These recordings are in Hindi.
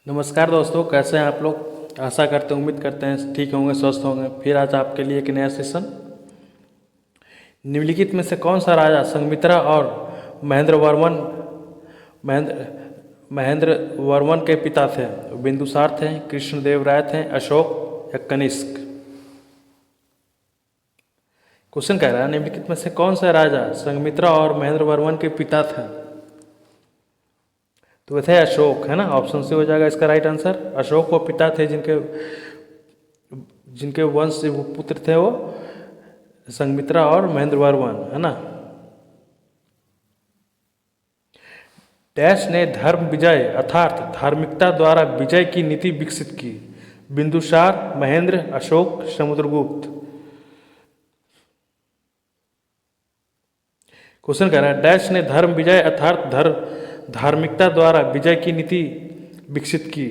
नमस्कार दोस्तों, कैसे हैं आप लोग। आशा करते हैं, उम्मीद करते हैं ठीक होंगे, स्वस्थ होंगे। फिर आज आपके लिए एक नया सेशन। निम्नलिखित में से कौन सा राजा संघमित्रा और महेंद्र वर्मन महेंद्र महेंद्र वर्मन के पिता थे? बिंदुसार थे, कृष्णदेव राय थे, अशोक या कनिष्क? क्वेश्चन कह रहा है निम्नलिखित में से कौन सा राजा संघमित्रा और महेंद्र वर्मन के पिता थे? तो वे थे अशोक, है ना। ऑप्शन सी हो जाएगा इसका राइट आंसर। अशोक वो पिता थे जिनके जिनके वंश से वो पुत्र थे, वो संघमित्रा और महेंद्र वर्मन, है ना। डैश ने धर्म विजय अर्थात धार्मिकता द्वारा विजय की नीति विकसित की? बिंदुसार, महेंद्र, अशोक, समुद्रगुप्त? क्वेश्चन कह रहा है डैश ने धर्म विजय अर्थात धार्मिकता द्वारा विजय की नीति विकसित की?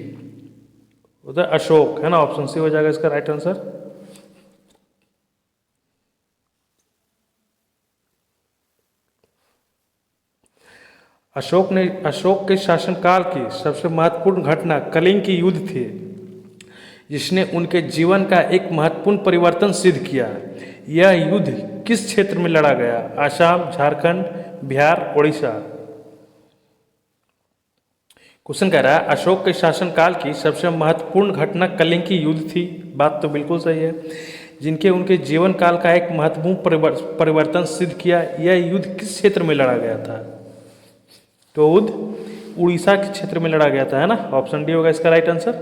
उधर अशोक, है ना। ऑप्शन सी हो जाएगा इसका राइट आंसर। अशोक के शासनकाल की सबसे महत्वपूर्ण घटना कलिंग की युद्ध थी, जिसने उनके जीवन का एक महत्वपूर्ण परिवर्तन सिद्ध किया। यह युद्ध किस क्षेत्र में लड़ा गया? आसाम, झारखंड, बिहार, उड़ीसा? क्वेश्चन कह रहा है अशोक के शासनकाल की सबसे महत्वपूर्ण घटना कलिंग की युद्ध थी। बात तो बिल्कुल सही है। जिनके उनके जीवन काल का एक महत्वपूर्ण परिवर्तन सिद्ध किया। यह युद्ध किस क्षेत्र में लड़ा गया था? तो युद्ध उड़ीसा के क्षेत्र में लड़ा गया था, है ना। ऑप्शन डी होगा इसका राइट आंसर।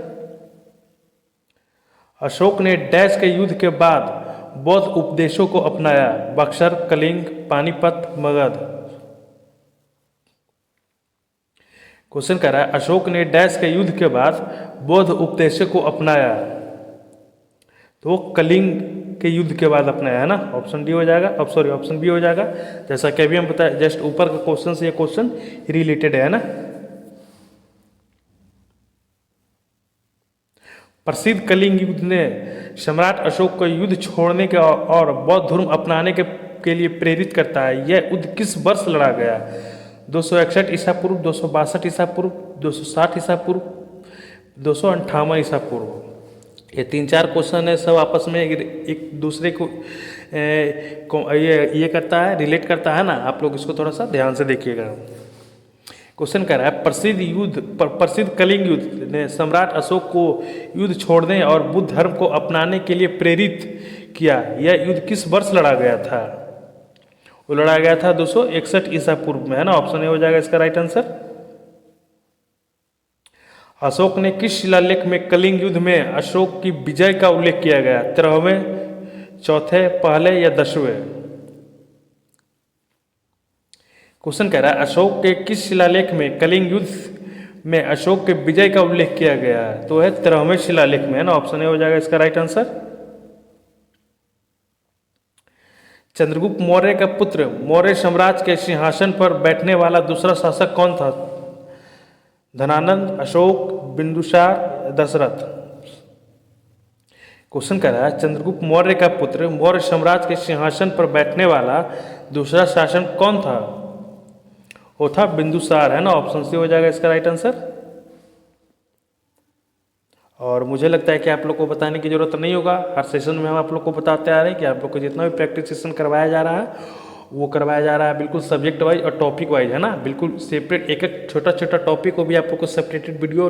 अशोक ने डैश के युद्ध के बाद बौद्ध उपदेशों को अपनाया? बक्सर, कलिंग, पानीपत, मगध? क्वेश्चन कह रहा है अशोक ने डैश के युद्ध के बाद बौद्ध उपदेशों को अपनाया? तो वो कलिंग के युद्ध के बाद अपनाया, है ना। ऑप्शन डी हो जाएगा। अब सॉरी, ऑप्शन बी हो जाएगा। जैसा कि अभी हम बताया, जस्ट ऊपर का क्वेश्चन से ये क्वेश्चन रिलेटेड है ना। प्रसिद्ध कलिंग युद्ध ने सम्राट अशोक को युद्ध छोड़ने के और बौद्ध धर्म अपनाने के लिए प्रेरित करता है। यह युद्ध किस वर्ष लड़ा गया? 261 ईसा पूर्व, 262 ईसा पूर्व, 260 ईसा पूर्व, 258 ईसा पूर्व? ये तीन चार क्वेश्चन है, सब आपस में एक दूसरे को ये करता है, रिलेट करता है ना। आप लोग इसको थोड़ा सा ध्यान से देखिएगा। क्वेश्चन कह रहा है प्रसिद्ध कलिंग युद्ध ने सम्राट अशोक को युद्ध छोड़ने और बुद्ध धर्म को अपनाने के लिए प्रेरित किया। यह युद्ध किस वर्ष लड़ा गया था? वो लड़ा गया था 261 ईसा पूर्व में, है ना। ऑप्शन ए हो जाएगा इसका राइट आंसर। अशोक ने किस शिलालेख में कलिंग युद्ध में अशोक की विजय का उल्लेख किया गया? 13वें, चौथे, पहले या 10वें? क्वेश्चन कह रहा है अशोक के किस शिलालेख में कलिंग युद्ध में अशोक के विजय का उल्लेख किया गया है? तो है 13वें शिलालेख में, है ना। ऑप्शन ए हो जाएगा इसका राइट आंसर। चंद्रगुप्त मौर्य का पुत्र मौर्य साम्राज्य के सिंहासन पर बैठने वाला दूसरा शासक कौन था? धनानंद, अशोक, बिंदुसार, दशरथ? क्वेश्चन कह रहा है चंद्रगुप्त मौर्य का पुत्र मौर्य साम्राज्य के सिंहासन पर बैठने वाला दूसरा शासक कौन था? वो था बिंदुसार, है ना। ऑप्शन सी हो जाएगा इसका राइट आंसर। और मुझे लगता है कि आप लोग को बताने की जरूरत नहीं होगा। हर सेशन में हम आप लोग को बताते आ रहे हैं कि आप लोग को जितना भी प्रैक्टिस सेशन करवाया जा रहा है वो करवाया जा रहा है बिल्कुल सब्जेक्ट वाइज और टॉपिक वाइज, है ना। बिल्कुल सेपरेट एक एक छोटा छोटा टॉपिक को भी आप लोग को सेपरेटेड वीडियो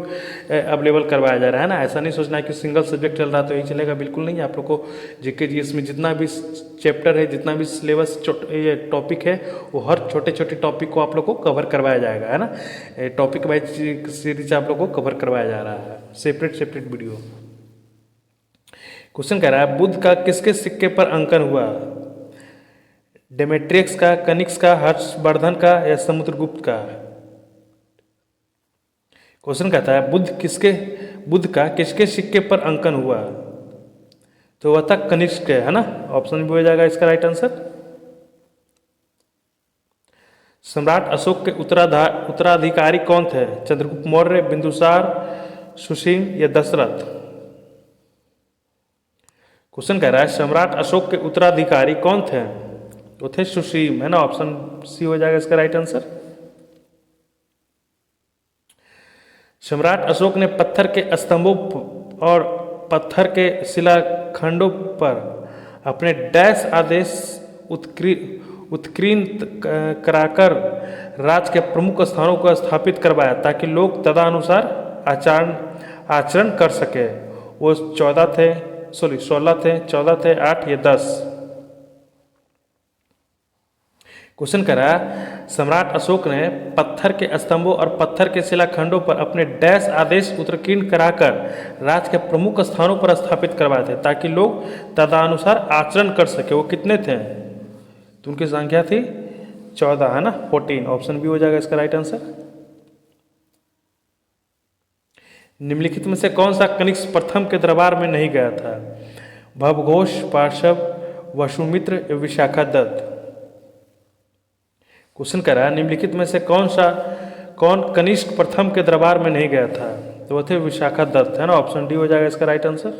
अवेलेबल करवाया जा रहा है ना। ऐसा नहीं सोचना है कि सिंगल सब्जेक्ट चल रहा तो यही चलेगा, बिल्कुल नहीं। आप लोग को जीके जीएस में जितना भी चैप्टर है, जितना भी सिलेबस ये टॉपिक है, वो हर छोटे छोटे टॉपिक को आप लोग को कवर करवाया जाएगा, है ना। टॉपिक वाइज सीरीज आप लोग को कवर करवाया जा रहा है, सेपरेट वीडियो। क्वेश्चन कह रहा है बुद्ध का किसके सिक्के पर अंकन हुआ? डेमेट्रियस का, कनिष्क का, हर्षवर्धन का या समुद्रगुप्त का? क्वेश्चन कहता है बुद्ध का किसके सिक्के पर अंकन हुआ? तो वह था कनिष्क, है ना। ऑप्शन भी हो जाएगा इसका राइट आंसर। सम्राट अशोक के उत्तराधिकारी कौन थे? चंद्रगुप्त मौर्य, बिंदुसार, सुसीम या दशरथ? क्वेश्चन कह रहा है सम्राट अशोक के उत्तराधिकारी कौन थे? वो थे सुसीम, है ना। ऑप्शन सी हो जाएगा इसका राइट आंसर। सम्राट अशोक ने पत्थर के स्तंभों और पत्थर के शिलाखंडों पर अपने डैश आदेश उत्कीर्ण कराकर राज्य के प्रमुख स्थानों को स्थापित करवाया ताकि लोग तदनुसार आचरण कर सके। वो 16 थे, 8 या 10। क्वेश्चन करा, सम्राट अशोक ने पत्थर के स्तंभों और पत्थर के शिलाखंडों पर अपने डैश आदेश उत्कीर्ण कराकर राज्य के प्रमुख स्थानों पर स्थापित करवाए थे ताकि लोग तदनुसार आचरण कर सके। वो कितने थे? तो उनकी संख्या थी 14, है ना, 14। ऑप्शन बी हो जाएगा इसका राइट आंसर। निम्नलिखित में से कौन सा कनिष्क प्रथम के दरबार में नहीं गया था? भवघोष, पार्श्व, वसुमित्र या विशाखा दत्त। क्वेश्चन कह रहा है निम्नलिखित में से कौन कनिष्क प्रथम के दरबार में नहीं गया था? तो वो थे विशाखा दत्त, है ना। ऑप्शन डी हो जाएगा इसका राइट आंसर।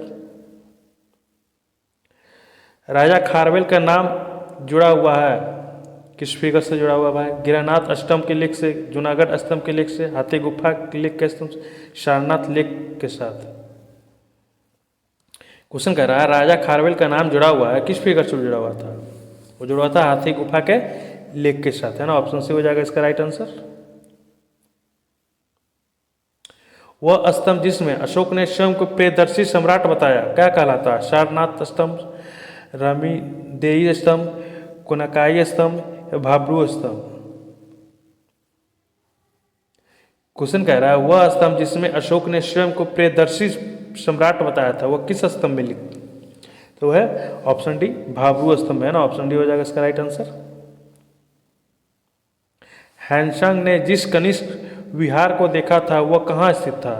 राजा खारवेल का नाम जुड़ा हुआ है किस फिगर से जुड़ा हुआ है? गिरानाथ अष्टम के लेख से, जूनागढ़ अष्टम के लेख से, हाथी गुफा के लेख के स्तंभ, सारनाथ लेख के साथ। क्वेश्चन कह रहा है राजा खारवेल का नाम जुड़ा हुआ है किस फिगर से जुड़ा हुआ था? वो जुड़ा हुआ था हाथी गुफा के लेख के साथ, है ना। ऑप्शन सी हो जाएगा इसका राइट आंसर। वह स्तंभ जिसमें अशोक ने स्वयं को प्रियदर्शी सम्राट बताया क्या कहलाता? सारनाथ स्तंभ, रमीदेई स्तंभ, कोनाकाई स्तंभ या भाब्रू स्तंभ। क्वेश्चन कह रहा है वह स्तंभ जिसमें अशोक ने स्वयं को प्रियदर्शी सम्राट बताया था वह किस स्तंभ में लिखा? तो है ऑप्शन डी, भाब्रू स्तंभ, है ना। ऑप्शन डी हो जाएगा इसका राइट आंसर। हैनसंग ने जिस कनिष्क विहार को देखा था वह कहाँ स्थित था?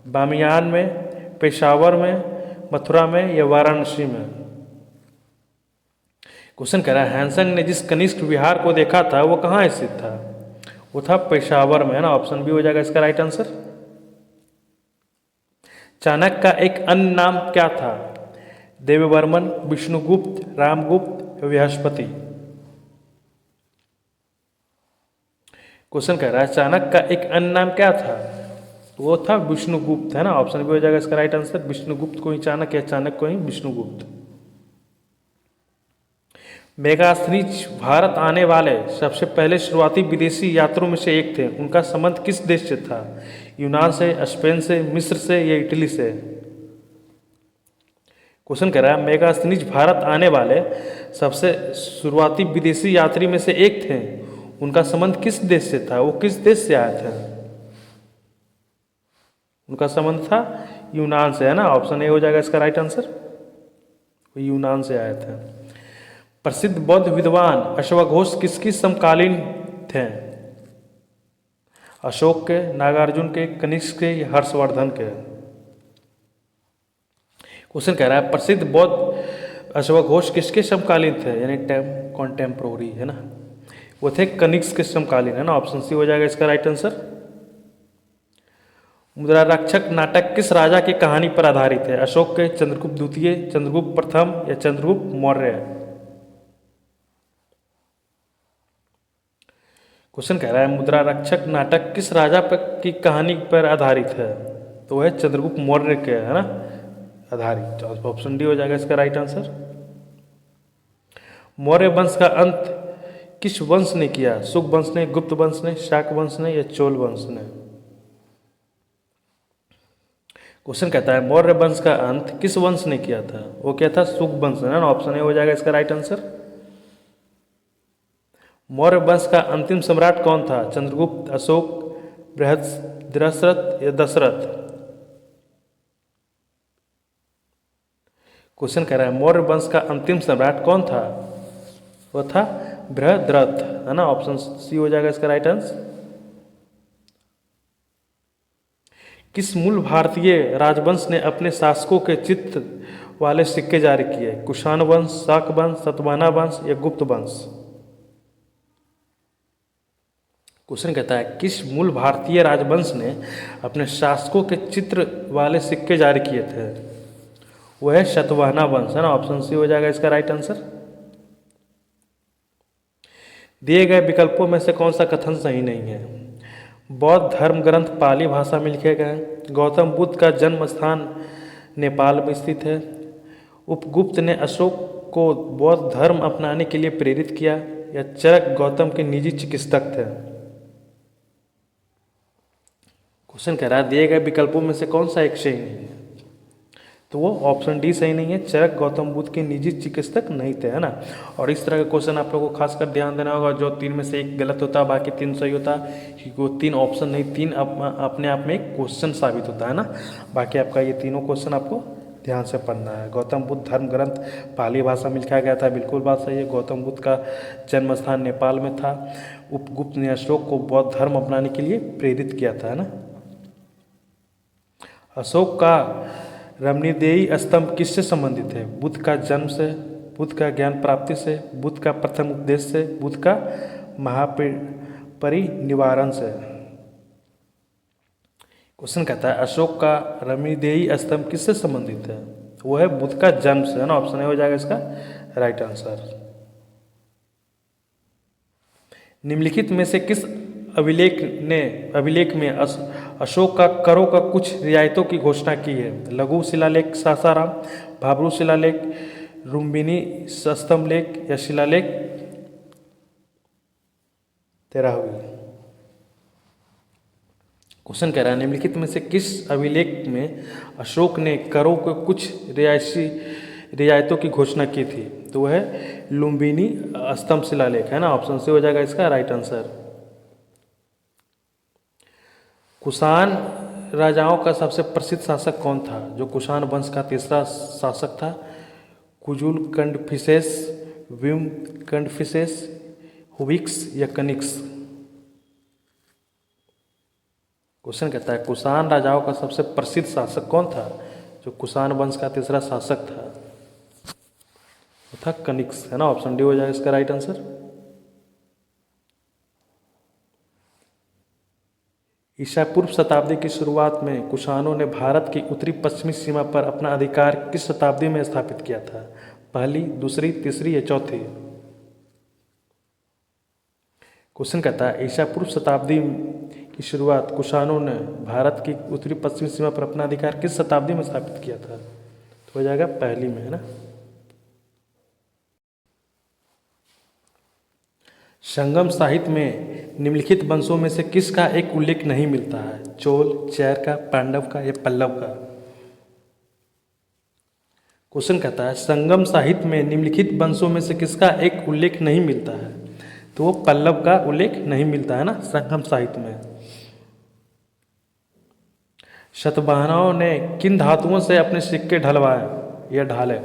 बामियान में, पेशावर में, मथुरा में या वाराणसी में? क्वेश्चन कह रहा है हैनसंग ने जिस कनिष्क विहार को देखा था वो कहाँ स्थित था? वो था पेशावर में, है ना। ऑप्शन बी हो जाएगा इसका राइट आंसर। चाणक्य का एक अन्य नाम क्या था? देववर्मन, विष्णुगुप्त, रामगुप्त, बृहस्पति। क्वेश्चन कह रहा है चाणक्य का एक अन्य नाम क्या था? वो था विष्णुगुप्त, है ना। ऑप्शन बी हो जाएगा इसका राइट आंसर। विष्णुगुप्त को ही चाणक्य या चाणक्य को ही विष्णुगुप्त। मेगास्थनीज भारत आने वाले सबसे पहले शुरुआती विदेशी यात्रियों में से एक थे। उनका संबंध किस देश से था? यूनान से, स्पेन से, मिस्र से या इटली से? क्वेश्चन कह रहा है मेगास्थनीज भारत आने वाले सबसे शुरुआती विदेशी यात्री में से एक थे। उनका संबंध किस देश से था? वो किस देश से आए थे? उनका संबंध था यूनान से, है ना। ऑप्शन ए हो जाएगा इसका राइट आंसर। वो यूनान से आए थे। प्रसिद्ध बौद्ध विद्वान अश्वघोष किसकी समकालीन थे? अशोक के, नागार्जुन के, कनिष्क के या हर्षवर्धन के? क्वेश्चन कह रहा है प्रसिद्ध बौद्ध अश्वघोष किसके समकालीन थे, यानी कॉन्टेम्पोररी, है ना। वो थे कनिष्क के समकालीन, है ना। ऑप्शन सी हो जाएगा इसका राइट आंसर। मुद्रारक्षक नाटक किस राजा की कहानी पर आधारित है? अशोक के, चंद्रगुप्त द्वितीय, चंद्रगुप्त प्रथम या चंद्रगुप्त मौर्य? क्वेश्चन कह रहा है मुद्रारक्षक नाटक किस राजा की कहानी पर आधारित है? तो वह चंद्रगुप्त मौर्य के, है ना, आधारित। ऑप्शन डी हो जाएगा इसका राइट आंसर। मौर्य वंश का अंत किस वंश ने किया? शुक वंश ने, गुप्त वंश ने, शाक वंश ने या चोल वंश ने? क्वेश्चन कहता है मौर्य वंश का अंत किस वंश ने किया था? वो क्या था? शुक वंश, है ना। ऑप्शन ए हो जाएगा इसका राइट आंसर। मौर्य वंश का अंतिम सम्राट कौन था? चंद्रगुप्त, अशोक, बृहस्पति या दशरथ? क्वेश्चन कह रहा है मौर्य वंश का अंतिम सम्राट कौन था? वो था बृहद्रथ, है ना। ऑप्शन सी हो जाएगा इसका राइट आंसर। किस मूल भारतीय राजवंश ने अपने शासकों के चित्र वाले सिक्के जारी किए? कुषाण वंश, शाक वंश, सतवाहना वंश या गुप्त वंश? क्वेश्चन कहता है किस मूल भारतीय राजवंश ने अपने शासकों के चित्र वाले सिक्के जारी किए थे? वह है सतवाहना वंश, है ना। ऑप्शन सी हो जाएगा इसका राइट आंसर। दिए गए विकल्पों में से कौन सा कथन सही नहीं है? बौद्ध धर्म ग्रंथ पाली भाषा में लिखे गए हैं। गौतम बुद्ध का जन्म स्थान नेपाल में स्थित है। उपगुप्त ने अशोक को बौद्ध धर्म अपनाने के लिए प्रेरित किया। या चरक गौतम के निजी चिकित्सक थे। क्वेश्चन कह रहा है दिए गए विकल्पों में से कौन सा एक सही नहीं है, तो वो ऑप्शन डी सही नहीं है। चरक गौतम बुद्ध के निजी चिकित्सक नहीं थे, है ना। और इस तरह के क्वेश्चन आप लोगों को खासकर ध्यान देना होगा, जो 3 में से 1 गलत होता है बाकी 3 सही होता है, क्योंकि वो 3 ऑप्शन नहीं, 3 अपने आप में एक क्वेश्चन साबित होता है ना। बाकी आपका ये तीनों क्वेश्चन आपको ध्यान से पढ़ना है। गौतम बुद्ध धर्म ग्रंथ पाली भाषा में लिखा गया था, बिल्कुल बात सही है। गौतम बुद्ध का जन्म स्थान नेपाल में था। उपगुप्त ने अशोक को बौद्ध धर्म अपनाने के लिए प्रेरित किया था, है ना। अशोक का रमणीदेयी स्तंभ किससे संबंधित है? बुद्ध का जन्म से, बुद्ध का ज्ञान प्राप्ति से, बुद्ध का प्रथम उपदेश से, बुद्ध का महापरिनिर्वाण से। क्वेश्चन कहता है अशोक का रमणीदेयी स्तंभ किससे संबंधित है? वो है बुद्ध का जन्म से, है ना। ऑप्शन ए हो जाएगा इसका राइट आंसर। निम्नलिखित में से किस अभिलेख में अशोक का करों का कुछ रियायतों की घोषणा की है? लघु शिलालेख सासाराम, भाब्रू शिलालेख, लुम्बिनी स्तंभ लेख या शिलालेख 13वीं। क्वेश्चन कह रहा है निम्नलिखित में से किस अभिलेख में अशोक ने करों के कुछ रियायतों की घोषणा की थी? तो वह है लुम्बिनी स्तंभ शिलालेख, है ना। ऑप्शन सी हो जाएगा इसका राइट आंसर। कुषाण राजाओं का सबसे प्रसिद्ध शासक कौन था? जो कुषाण वंश का तीसरा शासक था। कुजुल कंडफिसेस, विम कंडफिसेस, हुविक्स या कनिक्स। क्वेश्चन कहता है कुषाण राजाओं का सबसे प्रसिद्ध शासक कौन था? जो कुषाण वंश का तीसरा शासक था वो था कनिक्स, है ना। ऑप्शन डी हो जाएगा इसका राइट आंसर। ईसा पूर्व शताब्दी की शुरुआत में कुषाणों ने भारत की उत्तरी पश्चिमी सीमा पर अपना अधिकार किस शताब्दी में स्थापित किया था? पहली, दूसरी, तीसरी या चौथी? क्वेश्चन कहता है ईसा पूर्व शताब्दी की शुरुआत कुषाणों ने भारत की उत्तरी पश्चिमी सीमा पर अपना अधिकार किस शताब्दी में स्थापित किया था? तो हो जाएगा पहली में, है ना। संगम साहित्य में निम्नलिखित वंशों में से किसका एक उल्लेख नहीं मिलता है? चोल, चैर का, पांडव का या पल्लव का? क्वेश्चन कहता है संगम साहित्य में निम्नलिखित वंशों में से किसका एक उल्लेख नहीं मिलता है? तो वो पल्लव का उल्लेख नहीं मिलता है ना संगम साहित्य में। शतवाहनों ने किन धातुओं से अपने सिक्के ढलवाए या ढाले?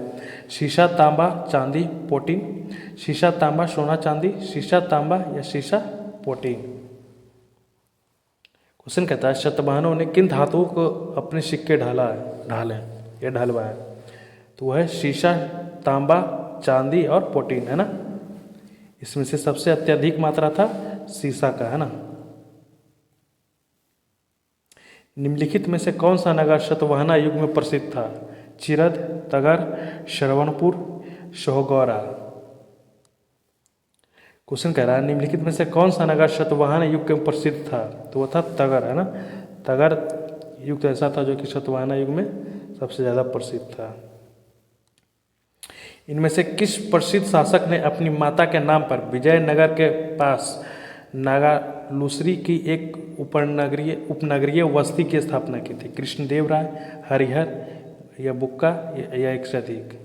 शीशा, तांबा, चांदी, पोटीन। शीशा, तांबा, सोना, चांदी, शीशा, तांबा या शीशा, पोटीन। क्वेश्चन कहता है शतवाहनों ने किन धातुओं को अपने सिक्के ढाले या ढलवाए? तो वह है शीशा, तांबा, चांदी और पोटीन, है ना। इसमें से सबसे अत्यधिक मात्रा था शीशा का, है ना। निम्नलिखित में से कौन सा नगर शतवाहना युग में प्रसिद्ध था? चिरद, तगर, श्रवणपुर, सोहगौरा। क्वेश्चन कह रहा है निम्नलिखित में से कौन सा नगर शतवाहन युग में प्रसिद्ध था? तो वो था तगर, है ना। तगर युग तो ऐसा था जो कि शतवाहन युग में सबसे ज़्यादा प्रसिद्ध था। इनमें से किस प्रसिद्ध शासक ने अपनी माता के नाम पर विजयनगर के पास नागालूसरी की एक उपनगरीय बस्ती की स्थापना की थी? कृष्णदेव राय, हरिहर या बुक्का या एक से अधिक?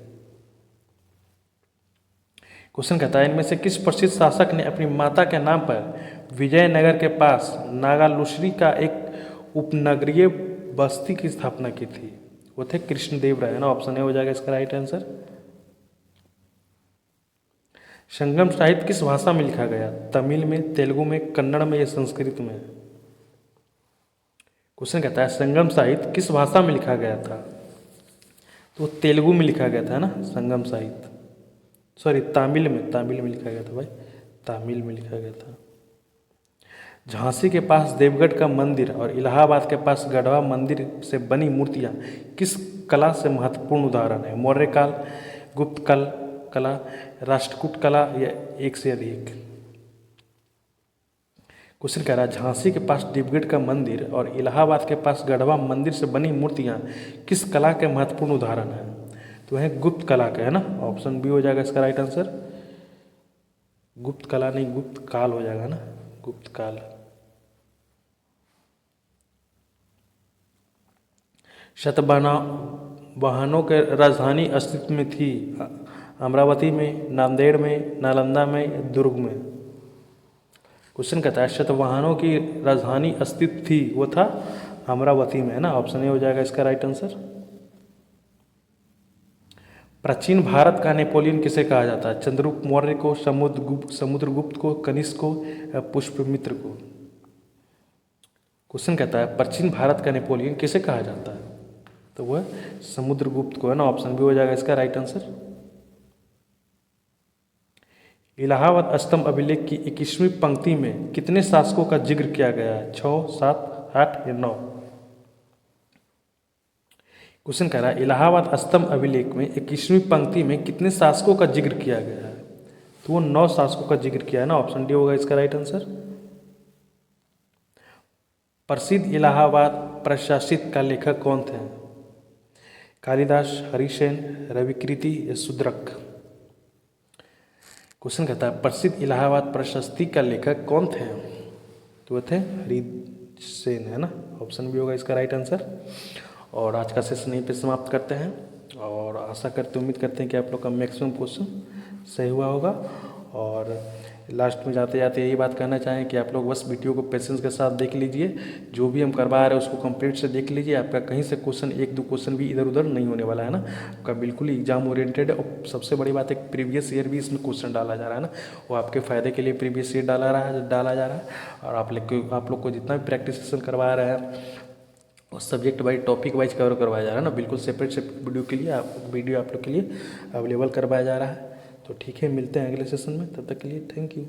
क्वेश्चन कहता है इनमें से किस प्रसिद्ध शासक ने अपनी माता के नाम पर विजयनगर के पास नागालूसरी का एक उपनगरीय बस्ती की स्थापना की थी? वो थे कृष्णदेव राय, है ना। ऑप्शन ए हो जाएगा इसका राइट आंसर। संगम साहित्य किस भाषा में लिखा गया? तमिल में, तेलुगु में, कन्नड़ में या संस्कृत में? क्वेश्चन कहता है संगम साहित्य किस भाषा में लिखा गया था? तो तेलुगु में लिखा गया था, ना संगम साहित्य। सॉरी, तमिल में लिखा गया था भाई, तमिल में लिखा गया था। झांसी के पास देवगढ़ का मंदिर और इलाहाबाद के पास गढ़वा मंदिर से बनी मूर्तियाँ किस कला से महत्वपूर्ण उदाहरण है? मौर्य काल, गुप्त कला, राष्ट्रकूट कला या एक से अधिक? क्वेश्चन कह रहा है झांसी के पास डिब्रूगढ़ का मंदिर और इलाहाबाद के पास गढ़वा मंदिर से बनी मूर्तियाँ किस कला के महत्वपूर्ण उदाहरण हैं? तो है गुप्त कला के, है ना। ऑप्शन बी हो जाएगा इसका राइट आंसर। गुप्त कला नहीं, गुप्त काल हो जाएगा ना, गुप्त काल। वाहनों के राजधानी अस्तित्व में थी अमरावती में, नांदेड़ में, नालंदा में, दुर्ग में। क्वेश्चन कहता है शतवाहनों की राजधानी अस्तित्व थी, वो था अमरावती में, है ना। ऑप्शन ए हो जाएगा इसका राइट आंसर। प्राचीन भारत का नेपोलियन किसे कहा जाता है? चंद्रगुप्त मौर्य को, समुद्रगुप्त को, कनिष्क को या पुष्यमित्र को? क्वेश्चन कहता है प्राचीन भारत का नेपोलियन किसे कहा जाता है? तो वह समुद्रगुप्त को, है ना। ऑप्शन बी हो जाएगा इसका राइट आंसर। इलाहाबाद स्तंभ अभिलेख की 21वीं पंक्ति में कितने शासकों का जिक्र किया गया है? 6, 7, 8 या 9? क्वेश्चन कह रहा है इलाहाबाद स्तंभ अभिलेख में 21वीं पंक्ति में कितने शासकों का जिक्र किया गया है? तो वो 9 शासकों का जिक्र किया है ना। ऑप्शन डी होगा इसका राइट आंसर। प्रसिद्ध इलाहाबाद प्रशासित का लेखक कौन थे? कालिदास, हरिसेन, रविकृति या शूद्रक? क्वेश्चन कहता है प्रसिद्ध इलाहाबाद प्रशस्ति का लेखक कौन थे? तो वो थे हरिसेन, है ना। ऑप्शन भी होगा इसका राइट आंसर। और आज का सेशन यहीं पे समाप्त करते हैं और आशा करते उम्मीद करते हैं कि आप लोग का मैक्सिमम क्वेश्चन सही हुआ होगा। और लास्ट में जाते जाते यही बात कहना चाहें कि आप लोग बस वीडियो को पेशेंस के साथ देख लीजिए, जो भी हम करवा रहे हैं उसको कंप्लीट से देख लीजिए। आपका कहीं से क्वेश्चन 1-2 क्वेश्चन भी इधर उधर नहीं होने वाला है ना। आपका बिल्कुल ही एग्जाम ओरिएंटेड है। और सबसे बड़ी बात है प्रीवियस ईयर भी इसमें क्वेश्चन डाला जा रहा है ना, वो आपके फ़ायदे के लिए प्रीवियस ईयर डाला जा रहा है। और आप लोग को जितना भी प्रैक्टिस सेशन करवा रहे हैं और subject wise topic wise cover करवाया जा रहा है ना, बिल्कुल सेपरेट वीडियो आप लोग के लिए अवेलेबल करवाया जा रहा है। तो ठीक है, मिलते हैं अगले सेशन में, तब तक के लिए थैंक यू।